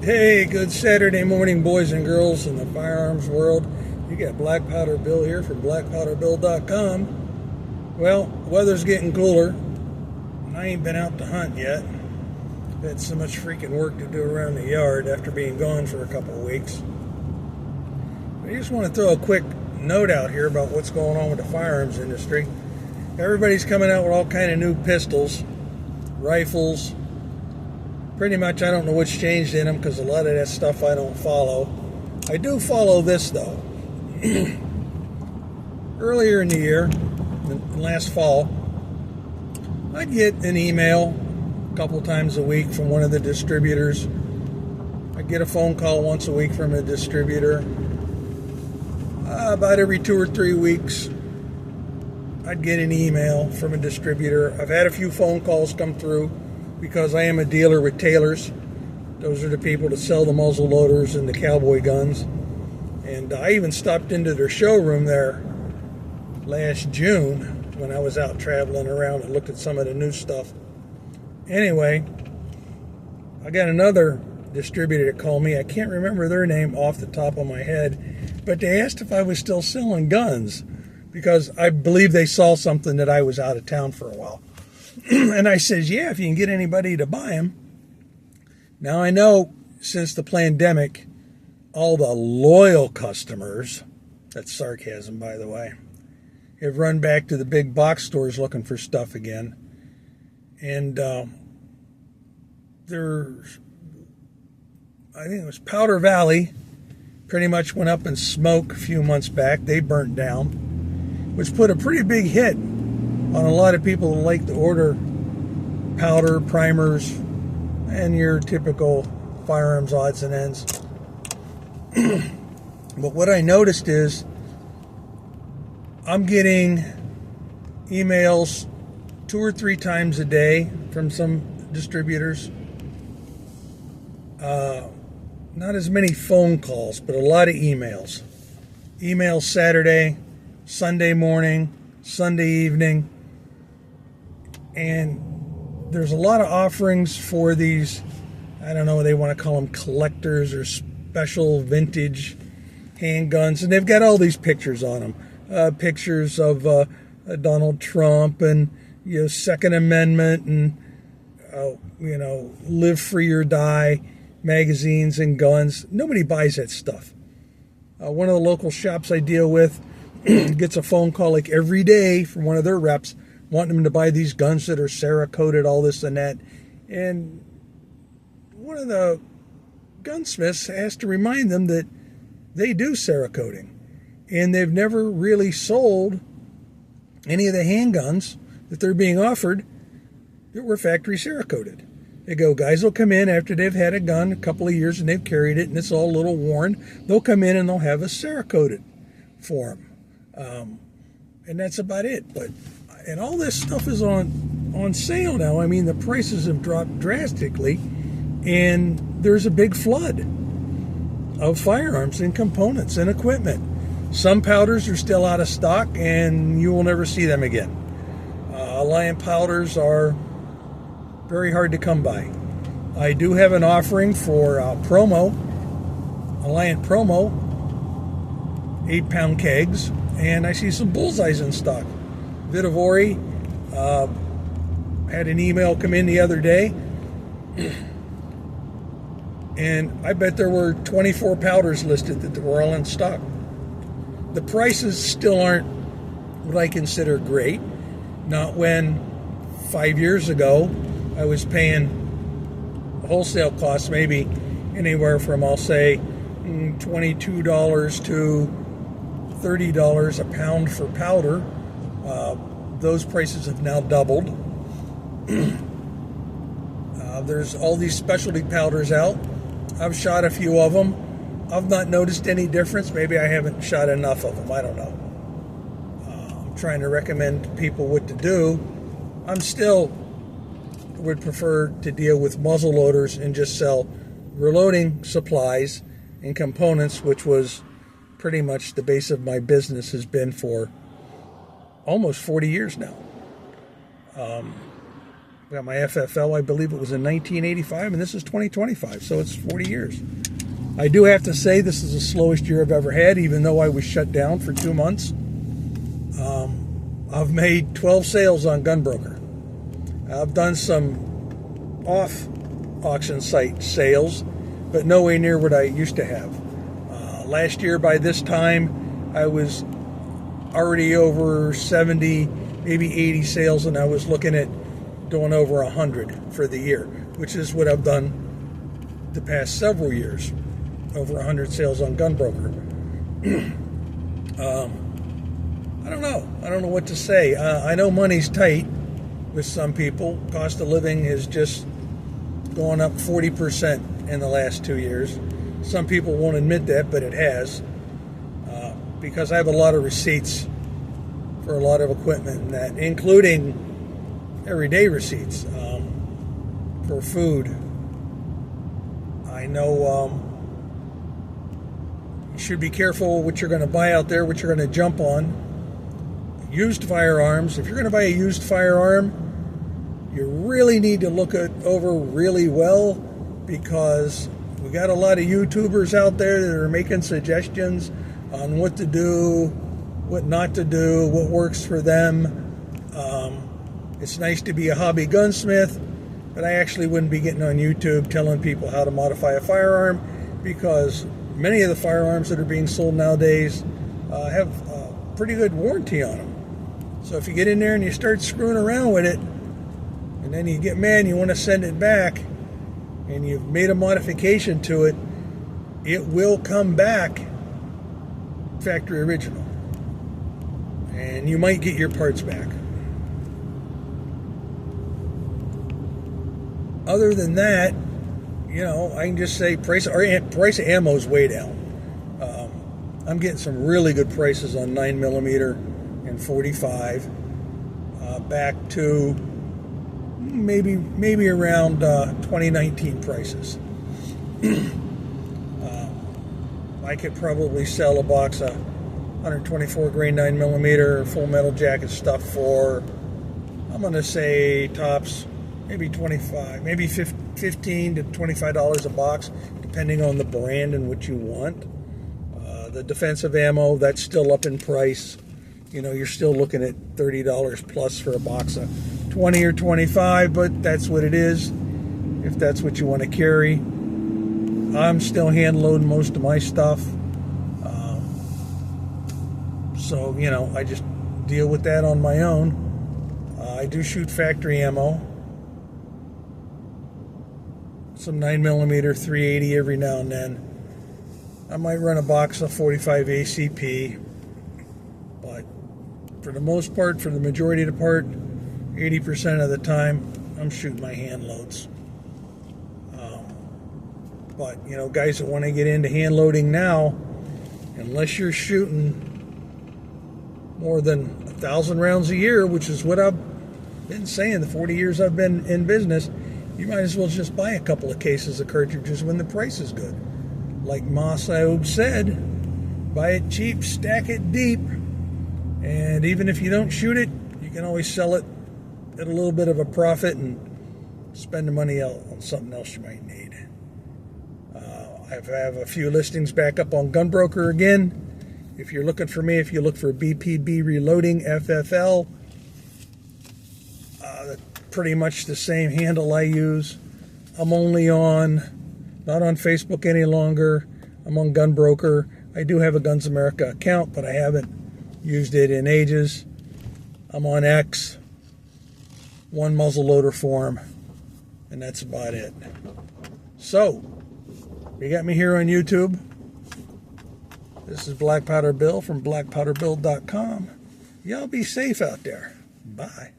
Hey, good Saturday morning, boys and girls in the firearms world. You got Black Powder Bill here from blackpowderbill.com. Well, weather's getting cooler, and I ain't been out to hunt yet. I've had so much freaking work to do around the yard after being gone for a couple of weeks. I just want to throw a quick note out here about what's going on with the firearms industry. Everybody's coming out with all kind of new pistols, rifles. Pretty much I don't know what's changed in them because a lot of that stuff I don't follow. I do follow this though. Earlier in the year, last fall, I'd get an email a couple times a week from one of the distributors. I'd get a phone call once a week from a distributor. About every 2 or 3 weeks, I'd get an email from a distributor. I've had a few phone calls come through because I am a dealer with Taylors. Those are the people that sell the muzzle loaders and the cowboy guns. And I even stopped into their showroom there last June when I was out traveling around and looked at some of the new stuff. Anyway, I got another distributor that called me. I can't remember their name off the top of my head, but they asked if I was still selling guns because I believe they saw something that I was out of town for a while. And I says, yeah, if you can get anybody to buy them. Now I know since the pandemic, all the loyal customers, that's sarcasm by the way, have run back to the big box stores looking for stuff again. And there's, I think it was Powder Valley, pretty much went up in smoke a few months back. They burnt down, which put a pretty big hit on a lot of people who like to order powder, primers, and your typical firearms odds and ends. But what I noticed is I'm getting emails 2 or 3 times a day from some distributors. Not as many phone calls, but a lot of emails. Emails Saturday, Sunday morning, Sunday evening. And there's a lot of offerings for these, I don't know, they want to call them collectors or special vintage handguns. And they've got all these pictures on them. Pictures of Donald Trump and, Second Amendment and, live free or die magazines and guns. Nobody buys that stuff. One of the local shops I deal with gets a phone call like every day from one of their reps wanting them to buy these guns that are Cerakoted, all this and that. And one of the gunsmiths has to remind them that they do Cerakoting. And they've never really sold any of the handguns that they're being offered that were factory Cerakoted. They go, guys will come in after they've had a gun a couple of years and they've carried it and it's all a little worn. They'll come in and they'll have a Cerakoted for them. And that's about it. And all this stuff is on sale now. I mean, the prices have dropped drastically, and there's a big flood of firearms and components and equipment. Some powders are still out of stock, and you will never see them again. Alliant powders are very hard to come by. I do have an offering for Alliant Promo, 8-pound kegs, and I see some bullseyes in stock. Vitavori had an email come in the other day, and I bet there were 24 powders listed that were all in stock. The prices still aren't what I consider great. Not when 5 years ago I was paying wholesale costs maybe anywhere from, I'll say, $22 to $30 a pound for powder. Those prices have now doubled. There's all these specialty powders out. I've shot a few of them. I've not noticed any difference. Maybe I haven't shot enough of them. I don't know. I'm trying to recommend people what to do. I'm still would prefer to deal with muzzle loaders and just sell reloading supplies and components, which was pretty much the base of my business has been for almost 40 years now. Got my FFL, I believe it was in 1985, and this is 2025, so it's 40 years. I do have to say this is the slowest year I've ever had, even though I was shut down for 2 months. I've made 12 sales on Gunbroker. I've done some off-auction site sales, but nowhere near what I used to have. Last year, by this time, I was already over 70, maybe 80 sales, and I was looking at doing over 100 for the year, which is what I've done the past several years, over 100 sales on Gunbroker. I don't know. I don't know what to say. I know money's tight with some people. Cost of living is just going up 40% in the last 2 years. Some people won't admit that, but it has. Because I have a lot of receipts for a lot of equipment and that, including everyday receipts for food. I know you should be careful what you're going to buy out there, what you're going to jump on. Used firearms. If you're going to buy a used firearm, you really need to look it over really well, because we got a lot of YouTubers out there that are making suggestions on what to do, what not to do, what works for them. It's nice to be a hobby gunsmith, but I actually wouldn't be getting on YouTube telling people how to modify a firearm, because many of the firearms that are being sold nowadays have a pretty good warranty on them. So if you get in there and you start screwing around with it, and then you get mad and you want to send it back, and you've made a modification to it, it will come back factory original. And you might get your parts back. Other than that, you know, I can just say price of ammo is way down. I'm getting some really good prices on 9mm and 45, back to maybe around 2019 prices. I could probably sell a box of 124 grain 9mm full metal jacket stuff for, I'm going to say tops, maybe 25, maybe $15 to $25 a box, depending on the brand and what you want. The defensive ammo, that's still up in price. You know, you're still looking at $30 plus for a box of 20 or 25, but that's what it is, if that's what you want to carry. I'm still hand loading most of my stuff. So, you know, I just deal with that on my own. I do shoot factory ammo. Some 9mm 380 every now and then. I might run a box of 45 ACP. But for the most part, for the majority of the part, 80% of the time, I'm shooting my hand loads. But, you know, guys that want to get into hand loading now, unless you're shooting more than 1,000 rounds a year, which is what I've been saying the 40 years I've been in business, you might as well just buy a couple of cases of cartridges when the price is good. Like Moss Aub said, buy it cheap, stack it deep, and even if you don't shoot it, you can always sell it at a little bit of a profit and spend the money out on something else you might need. I have a few listings back up on Gunbroker again. If you're looking for me, if you look for BPB Reloading FFL, pretty much the same handle I use. I'm only not on Facebook any longer. I'm on Gunbroker. I do have a Guns America account, but I haven't used it in ages. I'm on X, one muzzleloader forum, and that's about it. So, you got me here on YouTube. This is Black Powder Bill from blackpowderbill.com. Y'all be safe out there. Bye.